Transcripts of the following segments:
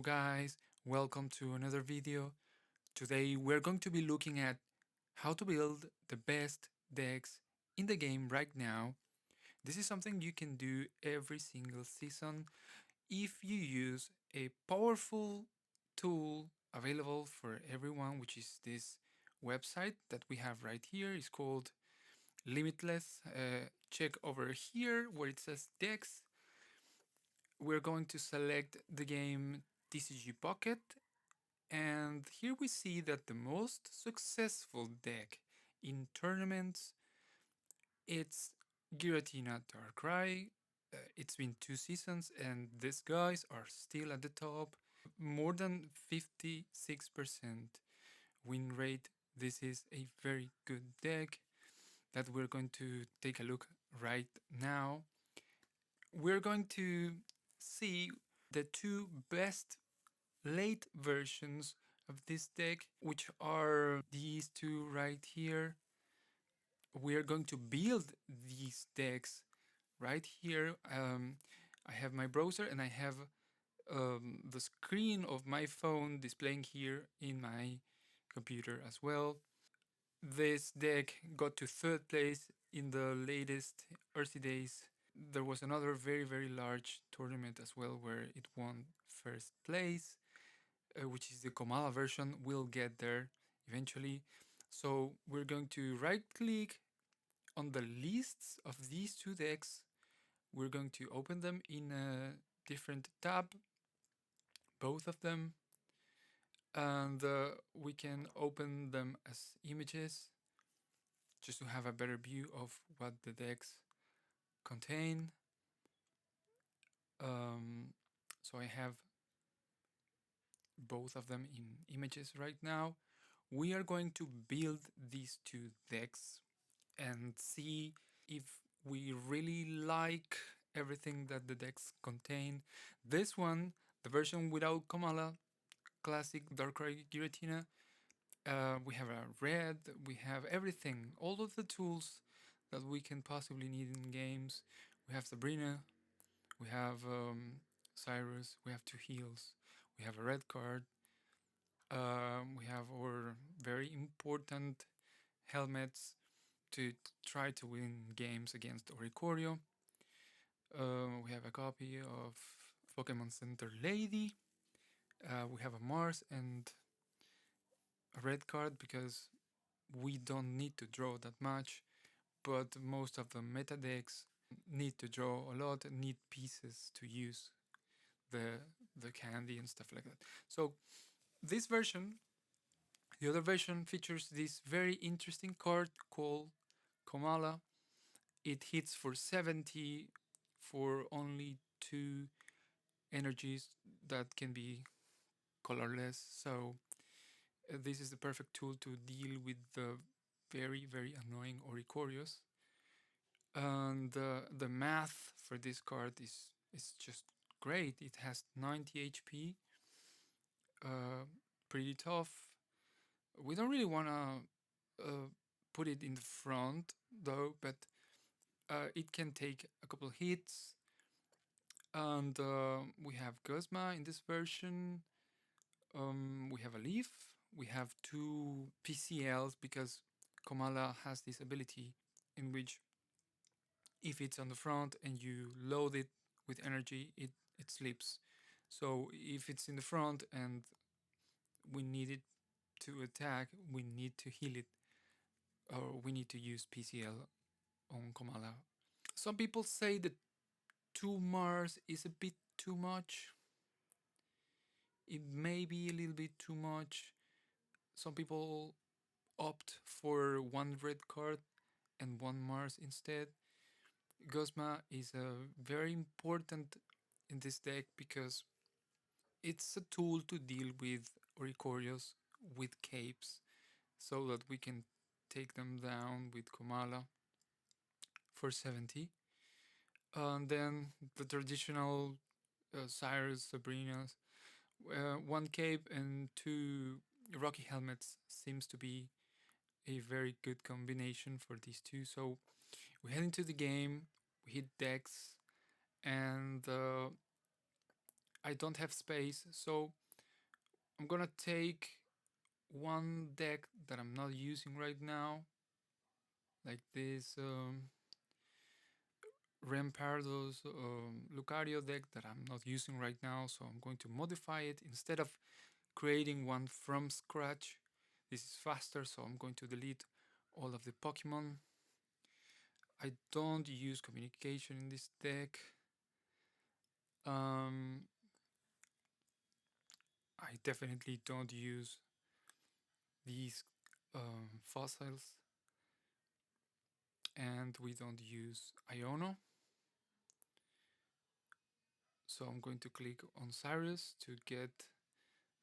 Hello guys, welcome to another video. Today we're going to be looking at how to build the best decks in the game right now. This is something you can do every single season if you use a powerful tool available for everyone, which is this website that we have right here. It's called Limitless. Check over here where it says decks. We're going to select the game TCG Pocket, and here we see that the most successful deck in tournaments, it's Giratina Darkrai. It's been 2 seasons and these guys are still at the top. More than 56% win rate. This is a very good deck that we're going to take a look right now. We're going to see the two best late versions of this deck, which are these two right here. We are going to build these decks right here. I have my browser and I have the screen of my phone displaying here in my computer as well. This deck got to third place in the latest Earthy Days. There was another very large tournament as well where it won first place, which is the Komala version. We'll get there eventually. So we're going to right click on the lists of these two decks. We're going to open them in a different tab, both of them, and we can open them as images just to have a better view of what the decks contain. So I have both of them in images right now. We are going to build these two decks and see if we really like everything that the decks contain. This one, the version without Komala, classic Darkrai Giratina, we have a red, we have everything, all of the tools that we can possibly need in games. We have Sabrina, we have Cyrus, we have two heals, we have a red card, we have our very important helmets to try to win games against Oricorio. We have a copy of Pokemon Center Lady. We have a Mars and a red card because we don't need to draw that much, but most of the meta decks need to draw a lot and need pieces to use the candy and stuff like that. So this version, the other version, features this very interesting card called Komala. It hits for 70 for only 2 energies that can be colorless. So this is the perfect tool to deal with the very annoying Oricorios. And the math for this card is just great. It has 90 HP, pretty tough. We don't really want to put it in the front though, but it can take a couple hits. And we have Guzma in this version. We have a Leaf. We have 2 PCLs because Komala has this ability in which if it's on the front and you load it with energy, it sleeps. So if it's in the front and we need it to attack, we need to heal it, or we need to use PCL on Komala. Some people say that 2 Mars is a bit too much. It may be a little bit too much. Some people opt for 1 red card and 1 Mars instead. Guzma is very important in this deck because it's a tool to deal with Oricorios with capes so that we can take them down with Komala for 70. And then the traditional Cyrus, Sabrinas, 1 cape and 2 Rocky helmets seems to be a very good combination for these two. So we head into the game, we hit decks, and I don't have space, so I'm gonna take one deck that I'm not using right now, like this Rampardos Lucario deck that I'm not using right now, so I'm going to modify it. Instead of creating one from scratch, this is faster, so I'm going to delete all of the Pokemon. I don't use communication in this deck. Um, I definitely don't use these fossils, and we don't use Iono. So I'm going to click on Cyrus to get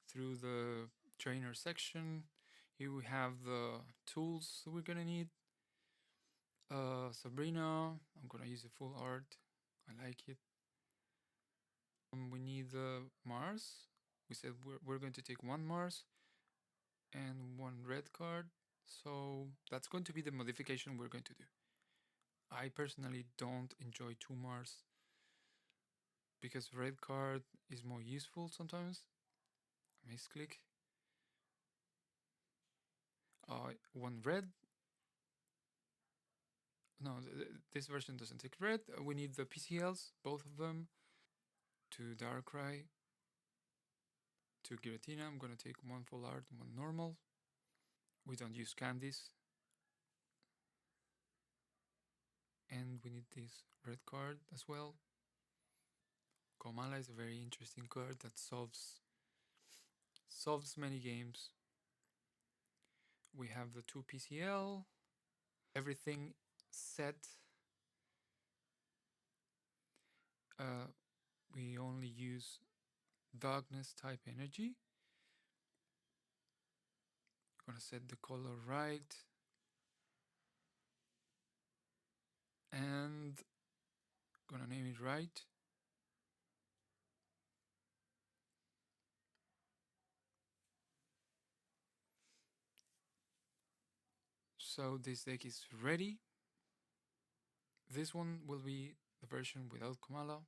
through the trainer section. Here we have the tools we're gonna need. Sabrina, I'm gonna use a full art. I like it. We need the Mars. We said we're going to take one Mars and one red card. So that's going to be the modification we're going to do. I personally don't enjoy two Mars because red card is more useful sometimes. Misclick. One red. No, this version doesn't take red. We need the PCLs, both of them. To Darkrai. To Giratina, I'm gonna take one full art, one normal. We don't use candies. And we need this red card as well. Komala is a very interesting card that solves many games. We have the 2 PCL, everything set. We only use darkness type energy. Gonna set the color right. And gonna name it right. So this deck is ready. This one will be the version without Komala.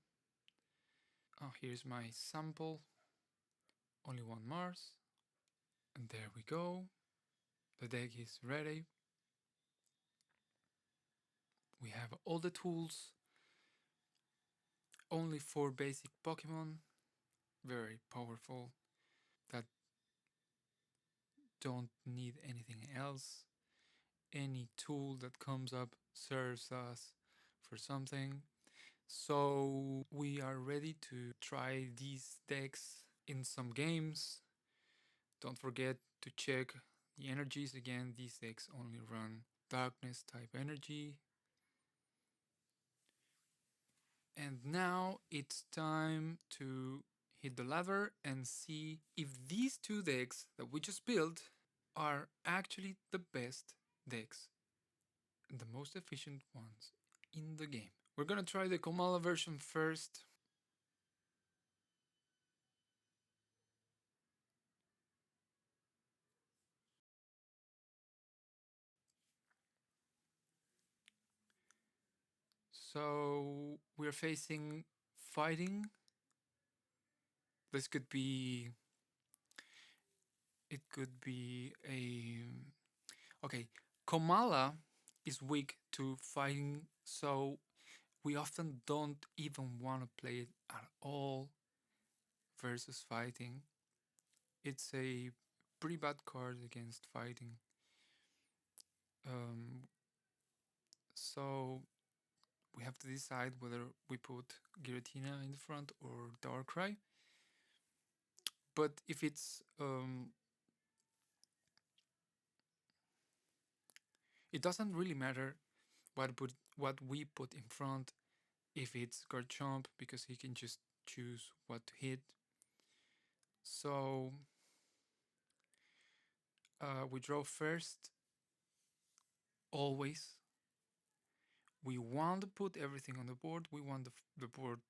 Oh, here's my sample. Only one Mars. And there we go. The deck is ready. We have all the tools. Only 4 basic Pokemon. Very powerful. That don't need anything else. Any tool that comes up serves us for something. So we are ready to try these decks in some games. Don't forget to check the energies again. These decks only run darkness type energy. And now it's time to hit the ladder and see if these two decks that we just built are actually the best decks and the most efficient ones in the game. We're gonna try the Komala version first. So we're facing fighting. This could be, it could be a, okay, Komala is weak to fighting, so we often don't even want to play it at all versus fighting. It's a pretty bad card against fighting. Um, so we have to decide whether we put Giratina in the front or Darkrai. But if it's it doesn't really matter what we put in front if it's Garchomp because he can just choose what to hit. So we draw first always. We want to put everything on the board. We want the board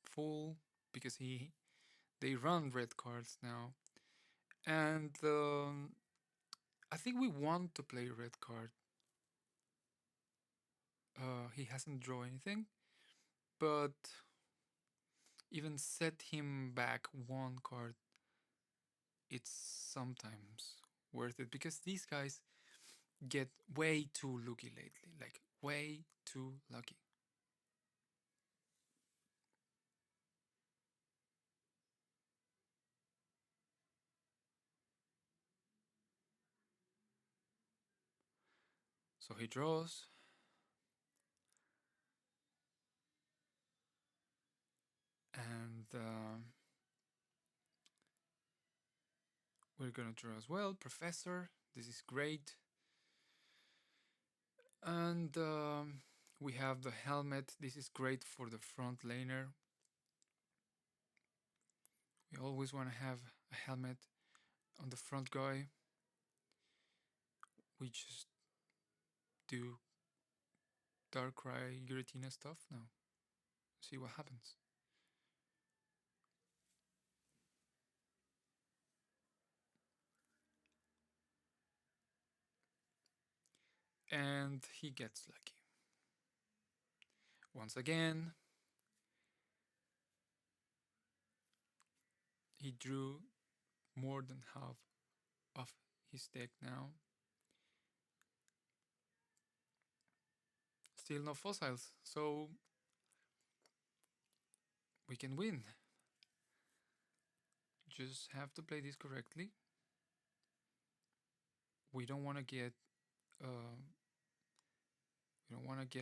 full because they run red cards now, and I think we want to play red card. He hasn't drawn anything, but even set him back one card, it's sometimes worth it because these guys get way too lucky lately. Like, way too lucky. So he draws. And we're gonna draw as well. Professor, this is great. And we have the helmet. This is great for the front laner. We always want to have a helmet on the front guy. We just do Darkrai Giratina stuff now. See what happens. And he gets lucky. Once again, he drew more than half of his deck now. Still no fossils, so we can win. Just have to play this correctly. We don't want to get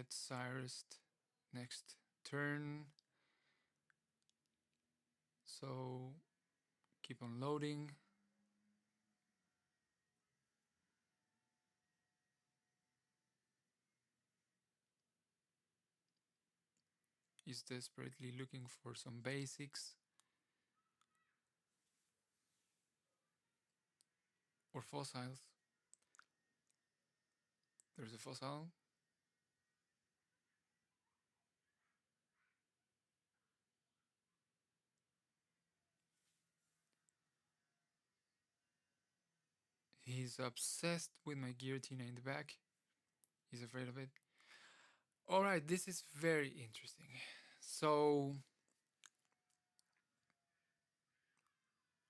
Cyrus next turn. So keep on loading. He's desperately looking for some basics or fossils. There's a fossil. He's obsessed with my Giratina in the back. He's afraid of it. Alright, this is very interesting. So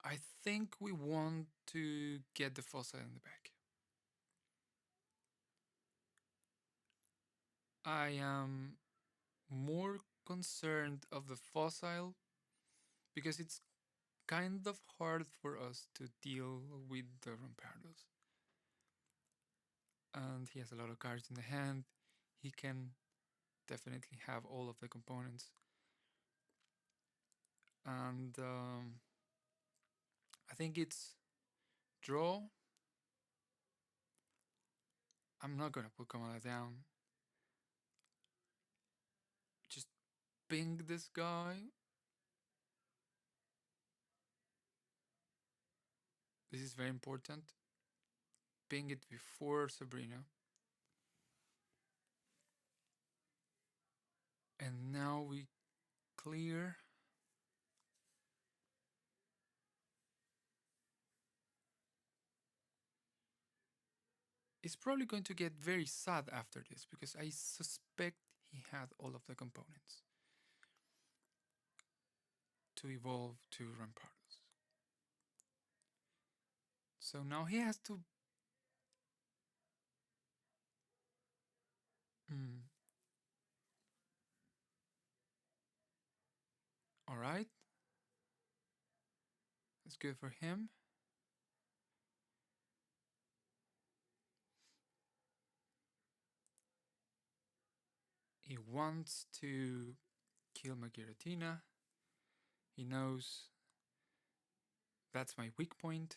I think we want to get the fossil in the back. I am more concerned of the fossil because it's kind of hard for us to deal with the Rampardos. And he has a lot of cards in the hand. He can definitely have all of the components. And I think it's draw. I'm not gonna put Komala down. Just ping this guy. This is very important. Ping it before Sabrina. And now we clear. It's probably going to get very sad after this because I suspect he had all of the components to evolve to Rampardos. So now he has to... Alright. That's good for him. He wants to kill my Giratina. He knows that's my weak point.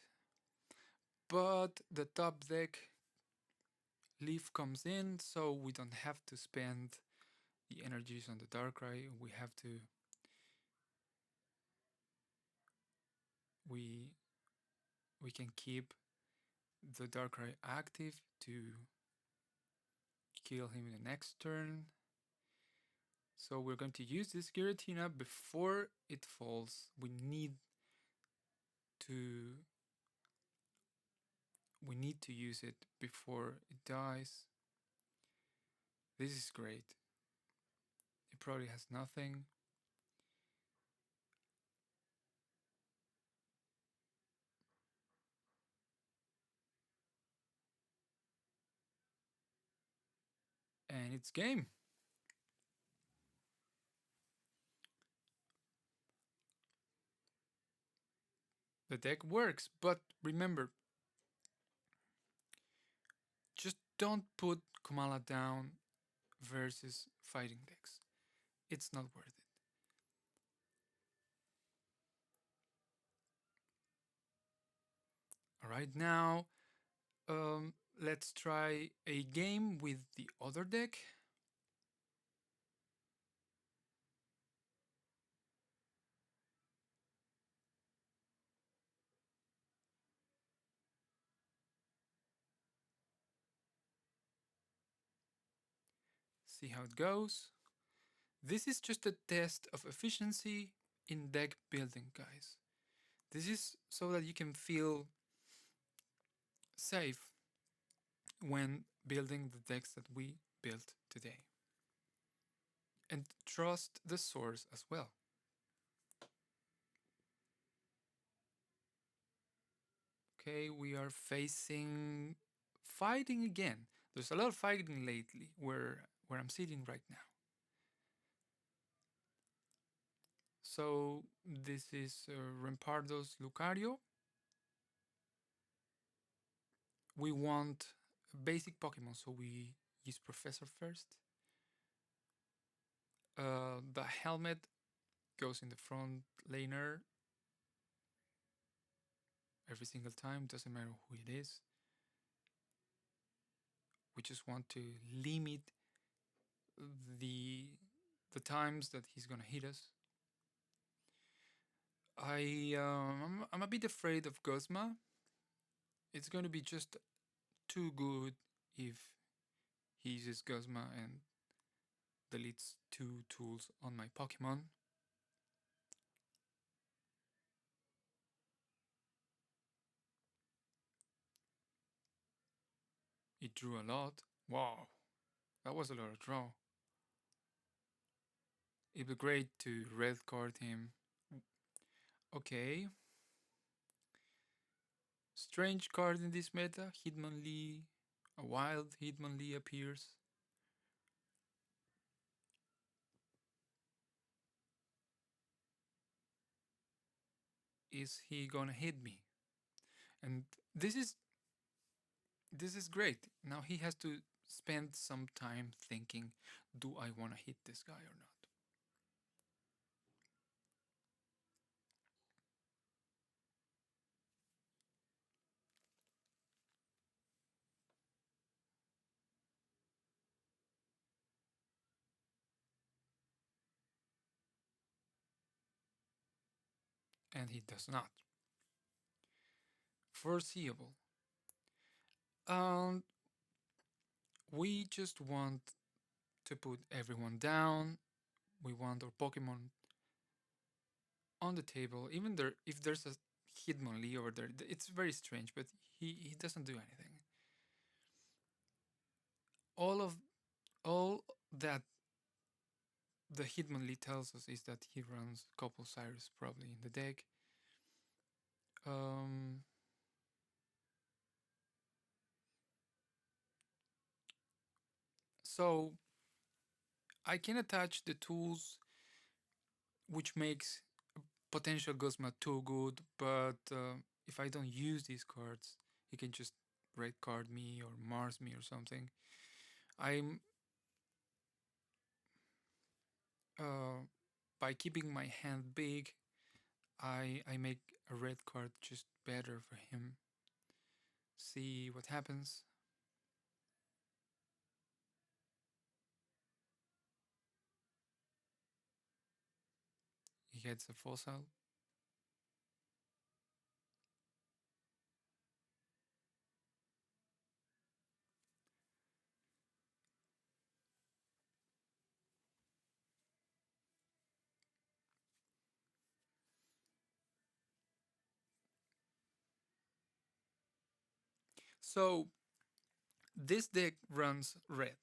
But the top deck Leaf comes in, so we don't have to spend the energies on the Darkrai. We have to... We can keep the Darkrai active to kill him in the next turn. So we're going to use this Giratina before it falls. We need to use it before it dies. This is great. It probably has nothing. it's game. The deck works, but remember, just don't put Komala down versus fighting decks. It's not worth it. Alright, now let's try a game with the other deck. See how it goes. This is just a test of efficiency in deck building, guys. This is so that you can feel safe when building the decks that we built today. And trust the source as well. Okay, we are facing fighting again. There's a lot of fighting lately where I'm sitting right now. So this is Rampardos Lucario. We want basic Pokemon, so we use Professor first. The helmet goes in the front laner every single time, doesn't matter who it is. We just want to limit the the times that he's gonna hit us. I'm a bit afraid of Guzma. It's gonna be just too good if he uses Guzma and deletes 2 tools on my Pokemon. It drew a lot. Wow, that was a lot of draw. It'd be great to red card him. Okay. Strange card in this meta, Hitmonlee. A wild Hitmonlee appears. Is he gonna hit me? And this is great. Now he has to spend some time thinking, do I want to hit this guy or not? And he does not. Foreseeable. Um, we just want to put everyone down. We want our Pokemon on the table. Even there, if there's a Hitmonlee over there, it's very strange, but he doesn't do anything. All of all that the Hitmonlee tells us is that he runs Couple Cyrus probably in the deck. Um, so I can attach the tools which makes potential Guzma too good, but if I don't use these cards, he can just red card me or Mars me or something. I'm by keeping my hand big, I make a red card just better for him. See what happens. He gets a fossil. So this deck runs red.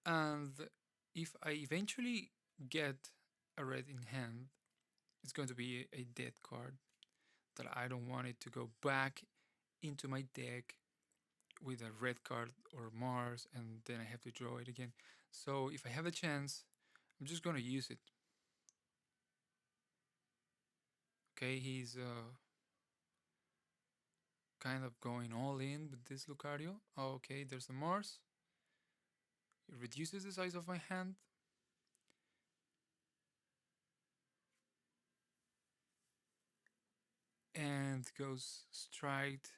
And if I eventually get a red in hand, it's going to be a dead card that I don't want it to go back into my deck with a red card or Mars, and then I have to draw it again. So if I have a chance, I'm just gonna use it. Okay, he's kind of going all in with this Lucario. Oh, okay, there's a Mars. It reduces the size of my hand. And goes straight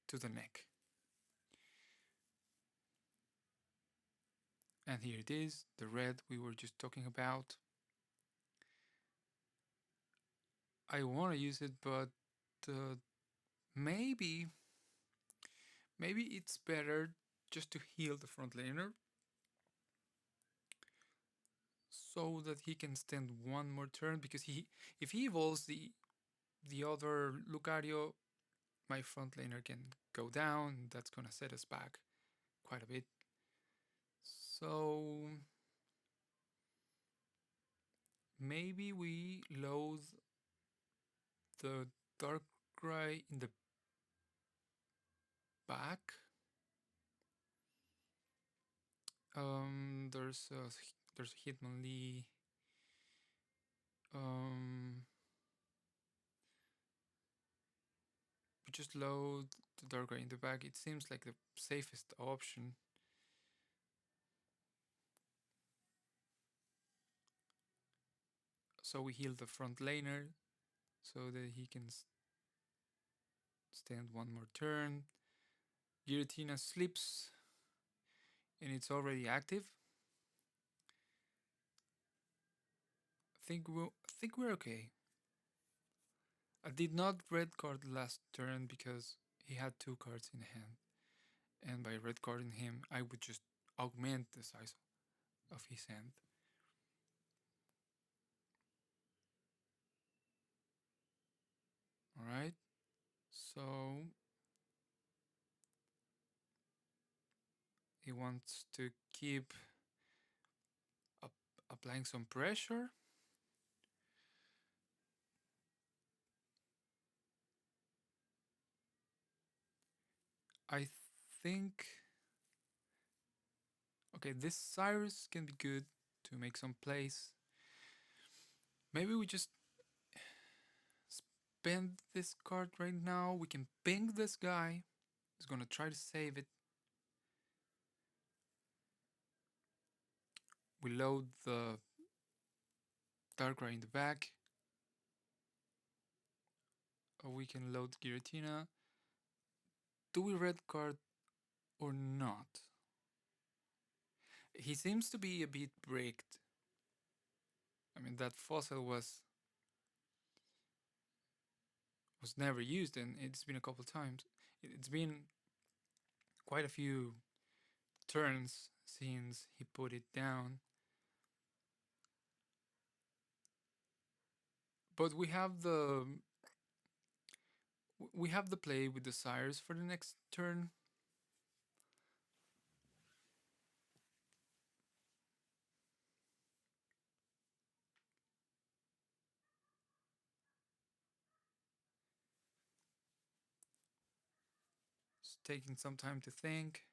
to the neck. And here it is, the red we were just talking about. I want to use it, but uh, maybe it's better just to heal the front laner so that he can stand one more turn, because if he evolves the other Lucario, my front laner can go down. That's gonna set us back quite a bit. So maybe we load the Darkrai in the back. There's Hitmonlee. We just load the Darkrai in the back. It seems like the safest option. So we heal the front laner so that he can stand one more turn. Giratina sleeps and it's already active. I think we're okay. I did not red card last turn because he had 2 cards in hand, and by red carding him, I would just augment the size of his hand. All right, so he wants to keep applying some pressure. I think, okay, this Cyrus can be good to make some plays. Maybe we just spend this card right now. We can ping this guy. He's gonna try to save it. We load the Darkrai in the back. Or we can load Giratina. Do we red card or not? He seems to be a bit bricked. I mean, that fossil was never used, and it's been a couple times. It's been quite a few turns since he put it down. But we have the play with the sires for the next turn. It's taking some time to think.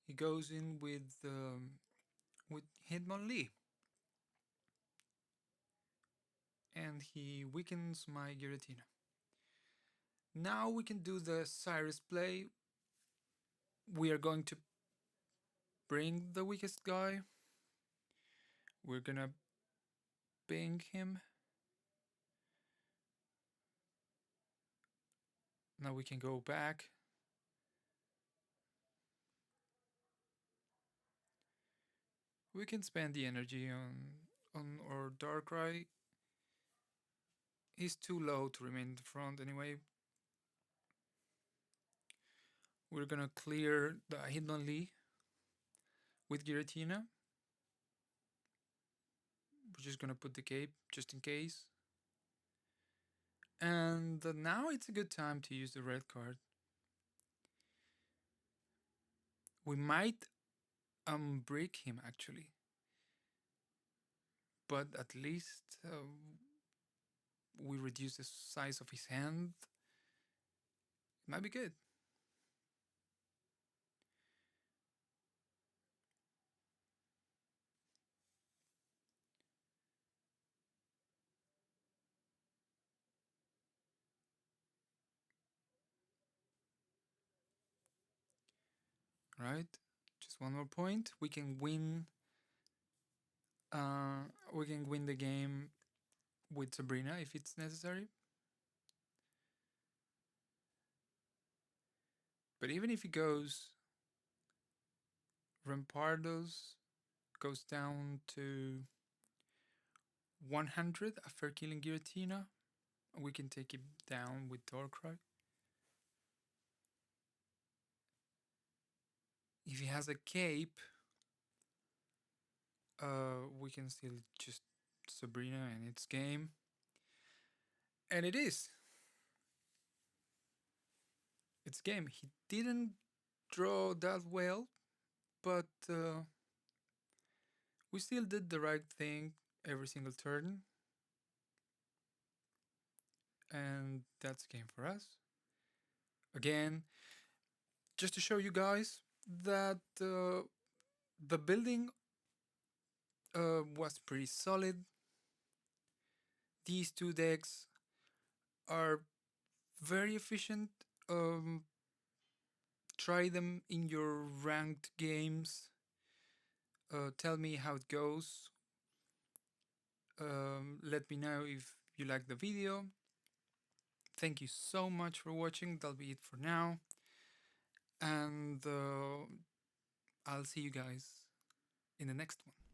He goes in with Hitmonlee, and he weakens my Giratina. Now we can do the Cyrus play. We are going to bring the weakest guy. We're gonna ping him. Now we can go back. We can spend the energy on our Darkrai. He's too low to remain in the front anyway. We're gonna clear the Hitmonlee with Giratina. We're just gonna put the cape just in case. And now it's a good time to use the red card. We might break him actually, but at least we reduce the size of his hand. It might be good. Right? Just one more point. We can win. We can win the game with Sabrina if it's necessary. But even if he goes, Rampardos goes down to 100 after killing Giratina. We can take him down with Darkrai. If he has a cape, we can still just Sabrina and it's game. And it is. It's game. He didn't draw that well, but we still did the right thing every single turn. And that's game for us. Again, just to show you guys that the building was pretty solid. These two decks are very efficient. Try them in your ranked games. Tell me how it goes. Let me know if you like the video. Thank you so much for watching. That'll be it for now. And I'll see you guys in the next one.